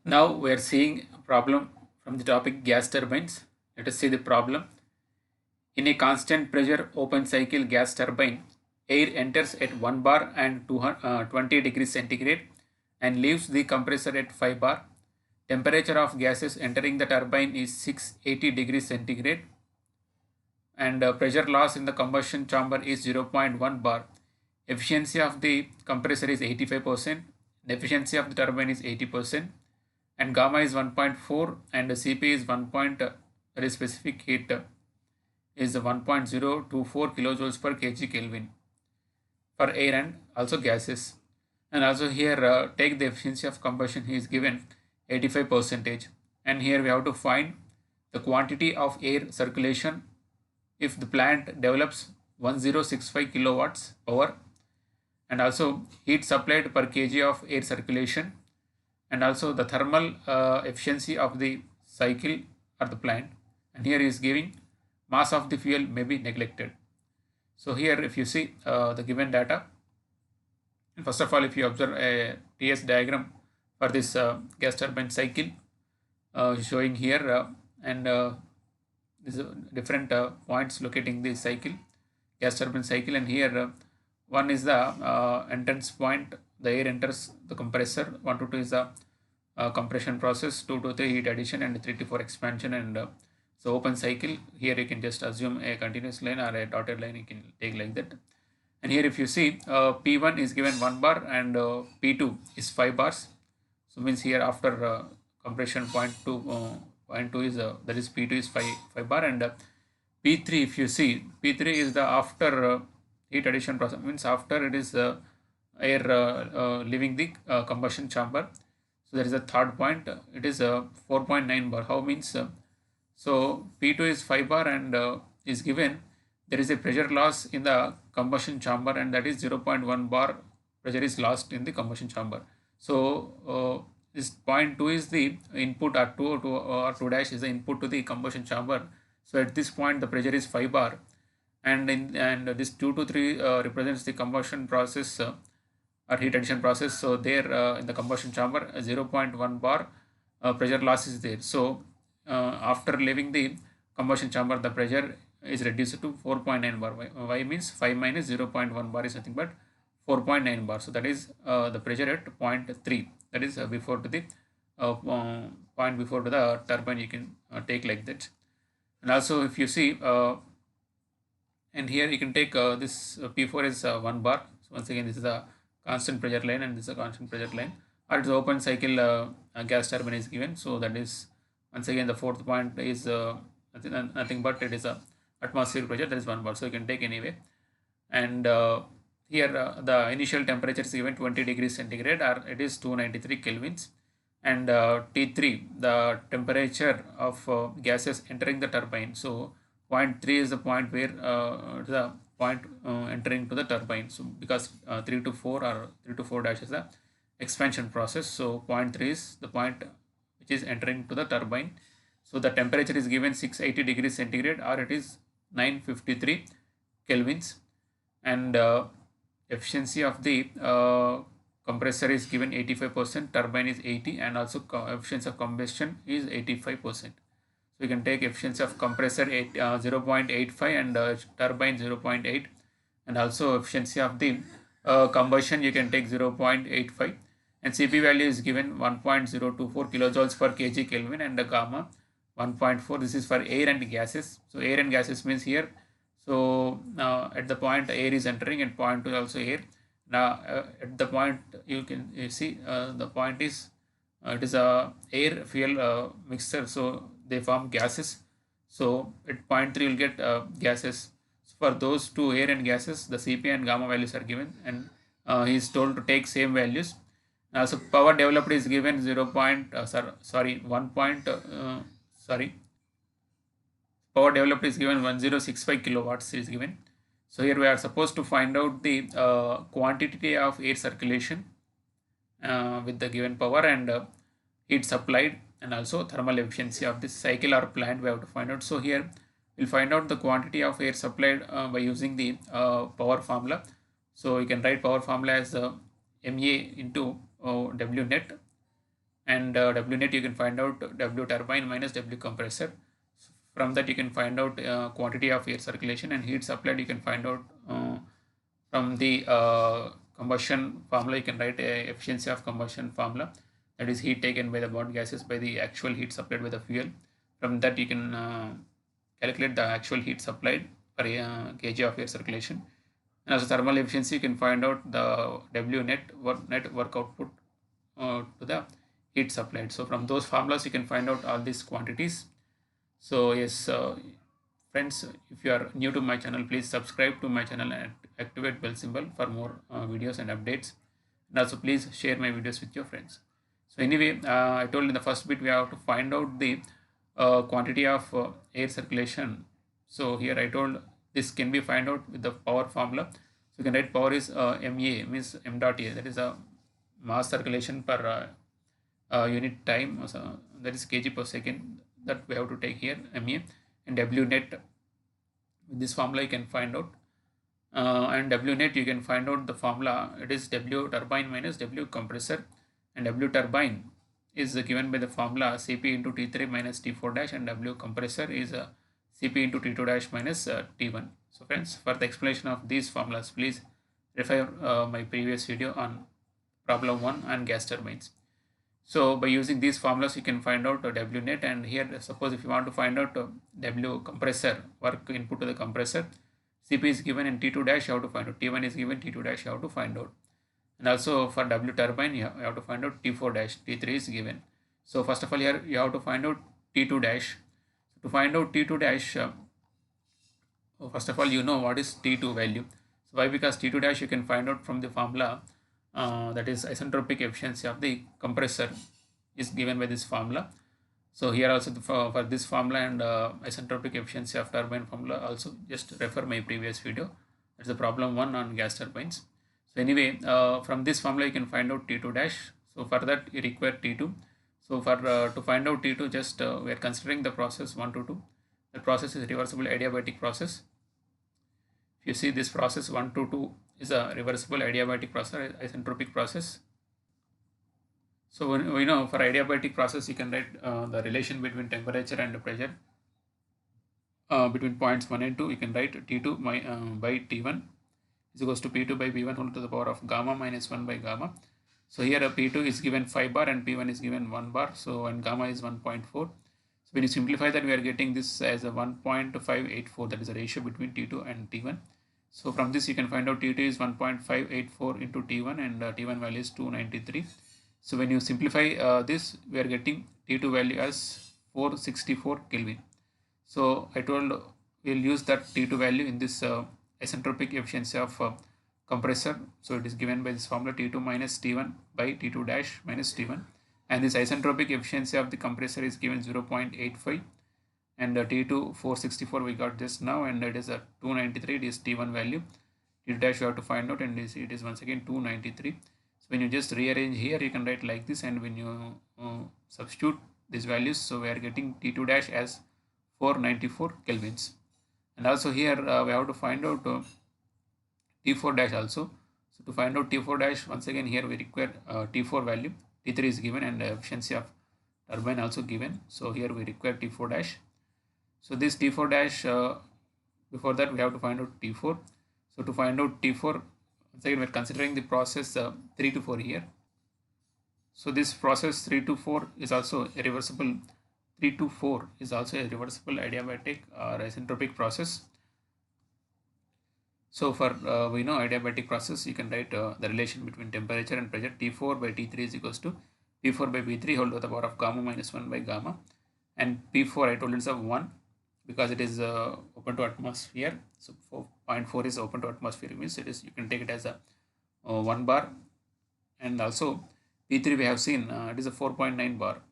Now we are seeing a problem from the topic gas turbines. Let us see the problem. In a constant pressure open cycle gas turbine, air enters at 1 bar and 20 degrees centigrade and leaves the compressor at 5 bar. Temperature of gases entering the turbine is 680 degrees centigrade and pressure loss in the combustion chamber is 0.1 bar. Efficiency of the compressor is 85%. The efficiency of the turbine is 80%. And gamma is 1.4 and Cp is 1. Very specific heat is 1.024 kilojoules per kg Kelvin for air and also gases. And also here take the efficiency of combustion is given 85%. And here we have to find the quantity of air circulation if the plant develops 1065 kilowatts power, and also heat supplied per kg of air circulation, and also the thermal efficiency of the cycle or the plant. And here is giving mass of the fuel may be neglected. So here if you see the given data, first of all if you observe a TS diagram for this gas turbine cycle showing here and this different points locating the cycle, gas turbine cycle, and here one is the entrance point, the air enters the compressor, 1 to 2 is the compression process, 2 to 3 heat addition, and 3 to 4 expansion. And so open cycle, here you can just assume a continuous line or a dotted line, you can take like that. And here if you see P1 is given 1 bar and P2 is 5 bars. So means here after compression point 2 is that is P2 is 5 bar, and P3 if you see P3 is the after heat addition process, means after it is air leaving the combustion chamber. So there is a third point, it is 4.9 bar. How means so P2 is 5 bar and is given there is a pressure loss in the combustion chamber, and that is 0.1 bar pressure is lost in the combustion chamber. So this point 2 is the input, or 2 dash is the input to the combustion chamber. So at this point the pressure is 5 bar, and this 2 to 3 represents the combustion process or heat addition process. So there in the combustion chamber 0.1 bar pressure loss is there. So after leaving the combustion chamber the pressure is reduced to 4.9 bar. Why means 5 minus 0.1 bar is nothing but 4.9 bar. So that is the pressure at point 3, that is before to the point before to the turbine, you can take like that. And also if you see and here you can take this P4 is 1 bar. So once again this is a constant pressure line and this is a constant pressure line, or it's open cycle gas turbine is given. So that is once again the fourth point is nothing but it is a atmospheric pressure, that is 1 bar. So you can take anyway. And here the initial temperature is given 20 degrees centigrade, or it is 293 kelvins. And T3 the temperature of gases entering the turbine. So point 3 is the point where the point entering to the turbine. So because 3 to 4 or 3 to 4 dash is the expansion process, so point 3 is the point which is entering to the turbine. So the temperature is given 680 degrees centigrade, or it is 953 kelvins. And efficiency of the compressor is given 85%, turbine is 80, and also efficiency of combustion is 85%. So you can take efficiency of compressor 0.85 and turbine 0.8, and also efficiency of the combustion you can take 0.85, and Cp value is given 1.024 kilojoules per kg Kelvin, and the gamma 1.4. This is for air and gases. So air and gases means here. So at the point air is entering, and point 2 also air. Now at the point you can see the point is it is a air fuel mixture, so they form gases. So at point 3 you will get gases. So for those two air and gases the Cp and gamma values are given, and he is told to take same values. So power developed is given 0. 1 point power developed is given 1065 kilowatts is given. So here we are supposed to find out the quantity of air circulation with the given power, and heat supplied, and also thermal efficiency of this cycle or plant we have to find out. So here we'll find out the quantity of air supplied by using the power formula. So you can write power formula as MA into W net, and W net you can find out W turbine minus W compressor. From that you can find out quantity of air circulation, and heat supplied you can find out from the combustion formula. You can write a efficiency of combustion formula, that is heat taken by the burnt gases by the actual heat supplied by the fuel. From that you can calculate the actual heat supplied per kg of air circulation. And as a thermal efficiency, you can find out the W net work output to the heat supplied. So from those formulas you can find out all these quantities. So yes, friends, if you are new to my channel, please subscribe to my channel and activate bell symbol for more videos and updates. And also please share my videos with your friends. So anyway, I told in the first bit we have to find out the quantity of air circulation. So here I told this can be find out with the power formula. So you can write power is MA, means M dot A, that is a mass circulation per unit time, so that is kg per second, that we have to take here MA. And W net, with this formula you can find out, and W net you can find out the formula, it is W turbine minus W compressor, and W turbine is given by the formula Cp into T3 minus T4 dash, and W compressor is Cp into T2 dash minus T1. So friends, for the explanation of these formulas, please refer my previous video on problem 1 on gas turbines. So by using these formulas you can find out W net, and here suppose if you want to find out W compressor work input to the compressor, Cp is given and T2 dash you have to find out, T1 is given, T2 dash you have to find out. And also for W turbine you have to find out T4 dash, T3 is given. So first of all here you have to find out T2 dash. To find out T2 dash, first of all you know what is T2 value. So why? Because T2 dash you can find out from the formula, that is isentropic efficiency of the compressor is given by this formula. So here also for this formula and isentropic efficiency of turbine formula, also just refer my previous video. That's the problem 1 on gas turbines. So anyway, from this formula you can find out T2 dash. So for that you require T2. So for to find out T2, just we are considering the process 1 to 2. The process is reversible adiabatic process. If you see this process 1 to 2 is a reversible adiabatic process, isentropic process. So when we know for adiabatic process you can write the relation between temperature and pressure between points 1 and 2. You can write T2 by T1 is equals to P2 by P1 whole to the power of gamma minus 1 by gamma. So here P2 is given 5 bar and P1 is given 1 bar. So and gamma is 1.4. So when you simplify that, we are getting this as a 1.584. That is the ratio between T2 and T1. So from this you can find out T2 is 1.584 into T1, and T1 value is 293. So when you simplify this, we are getting T2 value as 464 Kelvin. So I told we'll use that T2 value in this isentropic efficiency of compressor. So it is given by this formula T2 minus T1 by T2 dash minus T1, and this isentropic efficiency of the compressor is given 0.85, and T2 464 we got just now, and it is a 293. It is T1 value. T2 dash you have to find out, and it is once again 293. So when you just rearrange here, you can write like this, and when you substitute these values, so we are getting T2 dash as 494 kelvins. And also here we have to find out T4 dash also. So to find out T4 dash, once again here we require T4 value. T3 is given, and efficiency of turbine also given. So here we require T4 dash. So this T4 dash, before that we have to find out T4. So to find out T4, once again we are considering the process 3 to 4 here. So this process 3 to 4 is also a reversible. 3 to 4 is also a reversible adiabatic or isentropic process. So for we know adiabatic process, you can write the relation between temperature and pressure. T4 by T3 is equals to P4 by P3 whole to the power of gamma minus 1 by gamma, and P4 I told it's a 1 because it is open to atmosphere. So 4.4 is open to atmosphere, means it is, you can take it as a 1 bar, and also P3 we have seen it is a 4.9 bar.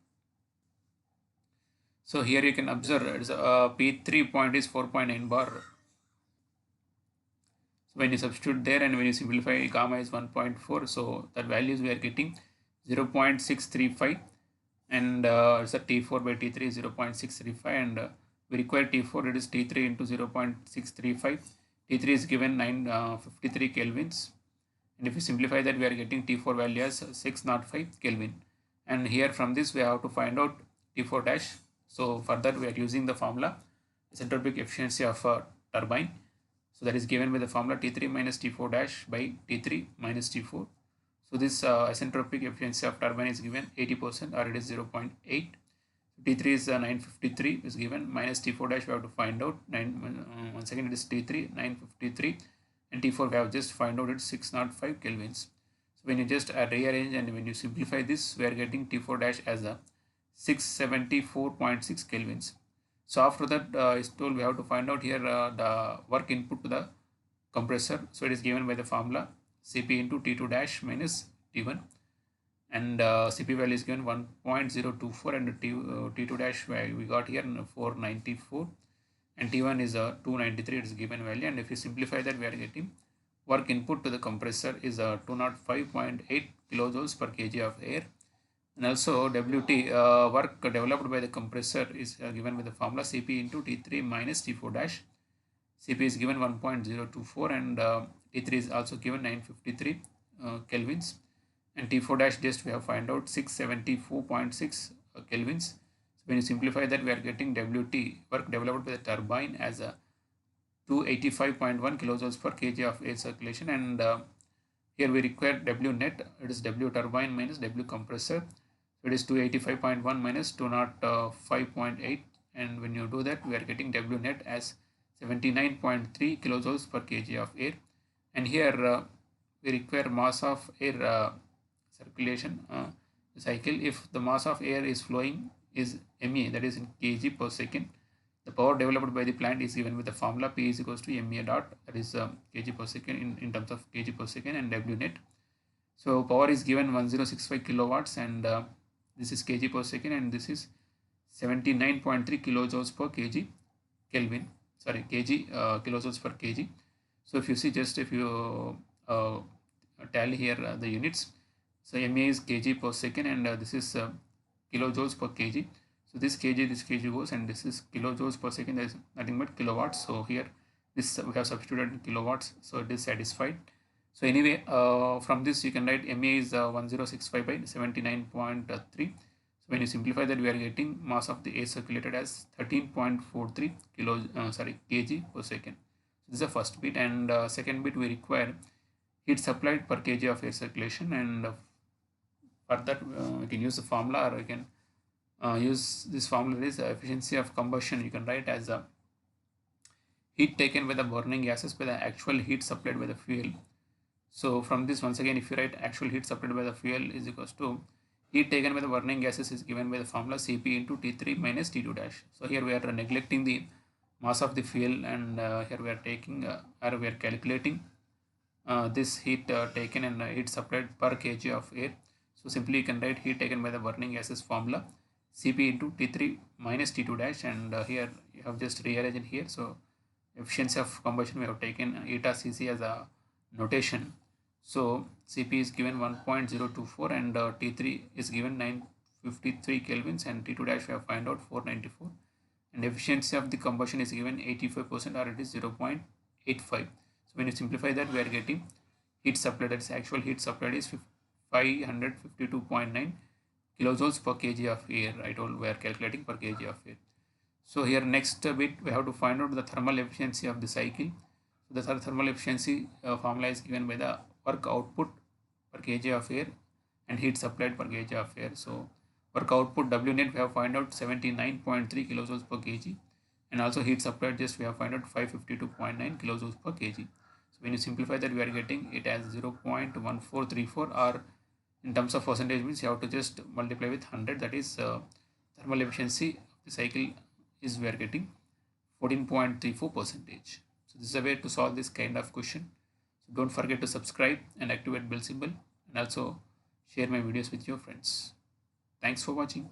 So here you can observe it is P3 point is 4.9 bar. So when you substitute there and when you simplify, gamma is 1.4. So that values we are getting 0.635, and it's a T4 by T3 is 0.635, and we require T4, it is T3 into 0.635. T3 is given 953 kelvins, and if you simplify that, we are getting T4 value as 605 Kelvin. And here from this we have to find out T4 dash. So further we are using the formula isentropic efficiency of a turbine. So that is given by the formula T3 minus T4 dash by T3 minus T4. So this isentropic efficiency of turbine is given 80%, or it is 0.8. T3 is 953 is given, minus T4 dash we have to find out. Once again it is T3 953, and T4 we have just find out it's 605 kelvins. So when you just rearrange and when you simplify this, we are getting T4 dash as a 674.6 kelvins. So after that is told we have to find out here the work input to the compressor. So it is given by the formula Cp into T2 dash minus T1, and Cp value is given 1.024, and T2 dash we got here 494, and T1 is 293. It is given value, and if you simplify that, we are getting work input to the compressor is 205.8 kilojoules per kg of air. And also Wt work developed by the compressor is given with the formula Cp into T3 minus T4 dash. Cp is given 1.024, and T3 is also given 953 kelvins, and T4 dash just we have find out 674.6 kelvins. So when you simplify that, we are getting Wt work developed by the turbine as a 285.1 kilojoules per kg of air circulation, and here we require W net. It is W turbine minus W compressor. So it is 285.1 minus 205.8, and when you do that, we are getting W net as 79.3 kilojoules per kg of air. And here we require mass of air circulation cycle. If the mass of air is flowing is MA, that is in kg per second, the power developed by the plant is given with the formula P is equals to MA dot, that is kg per second in terms of kg per second, and W net. So power is given 1065 kilowatts, and this is kg per second, and this is 79.3 kilojoules per kg Kelvin, sorry, kg kilojoules per kg. So if you see, just if you tally here the units, so MA is kg per second, and this is kilojoules per kg. So this kg goes, and this is kilojoules per second, there is nothing but kilowatts. So here this we have substituted in kilowatts, so it is satisfied. So anyway, from this you can write MA is 1065 by 79.3. So when you simplify that, we are getting mass of the air circulated as 13.43 kg per second. So this is the first bit, and second bit we require heat supplied per kg of air circulation, and for that we can use the formula, or we can use this formula is efficiency of combustion. You can write as a heat taken by the burning gases by the actual heat supplied by the fuel. So from this, once again, if you write actual heat supplied by the fuel is equals to heat taken by the burning gases is given by the formula Cp into T3 minus T2 dash. So here we are neglecting the mass of the fuel, and here we are taking or we are calculating this heat taken and heat supplied per kg of air. So simply you can write heat taken by the burning gases formula Cp into T3 minus T2 dash, and here you have just rearranged here. So efficiency of combustion we have taken eta Cc as a notation. So Cp is given 1.024, and T3 is given 953 kelvins, and T2 dash we have find out 494, and efficiency of the combustion is given 85%, or it is 0.85. So when you simplify that, we are getting heat supplied, that is actual heat supplied is 552.9 kilojoules per kg of air. I told we are calculating per kg of air. So here next bit we have to find out the thermal efficiency of the cycle. So the thermal efficiency formula is given by the work output per kg of air and heat supplied per kg of air. So work output W net we have find out 79.3 kilojoules per kg, and also heat supplied just we have find out 552.9 kilojoules per kg. So when you simplify that, we are getting it as 0.1434, or in terms of percentage means you have to just multiply with 100, that is thermal efficiency of the cycle is we are getting 14.34%. So this is a way to solve this kind of question. So don't forget to subscribe and activate bell symbol, and also share my videos with your friends. Thanks for watching.